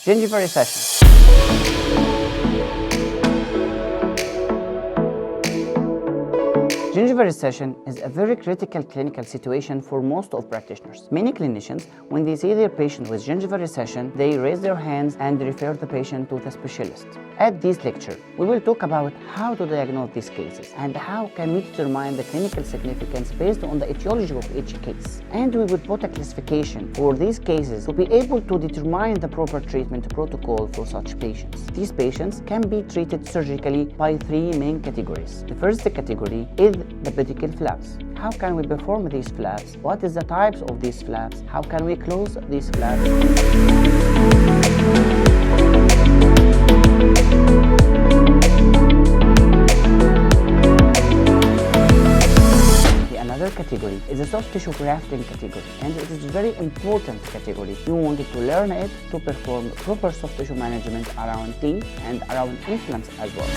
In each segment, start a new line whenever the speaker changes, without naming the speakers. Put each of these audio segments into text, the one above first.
Gingival recession. Gingival recession is a very critical clinical situation for most of practitioners. Many clinicians, when they see their patient with gingival recession, they raise their hands and refer the patient to the specialist. At this lecture, we will talk about how to diagnose these cases and how can we determine the clinical significance based on the etiology of each case. And we will put a classification for these cases to be able to determine the proper treatment protocol for such patients. These patients can be treated surgically by three main categories. The first category is the pedicle flaps. How can we perform these flaps? What is the types of these flaps? How can we close these flaps? Another category is a soft tissue grafting category, and it is a very important category. You wanted to learn it to perform proper soft tissue management around teeth and around implants as well.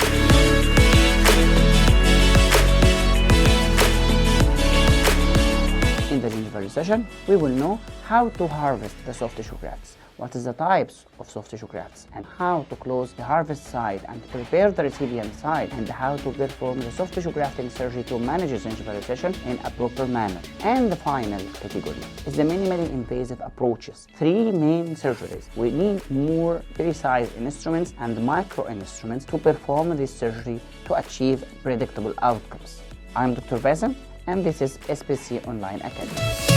In the gingival recession, we will know how to harvest the soft tissue grafts, what is the types of soft tissue grafts, and how to close the harvest side and prepare the recipient side, and how to perform the soft tissue grafting surgery to manage gingival recession in a proper manner. And the final category is the minimally invasive approaches. Three main surgeries. We need more precise instruments and micro instruments to perform this surgery to achieve predictable outcomes. I'm Dr. Bassem, and this is SPC Online Academy.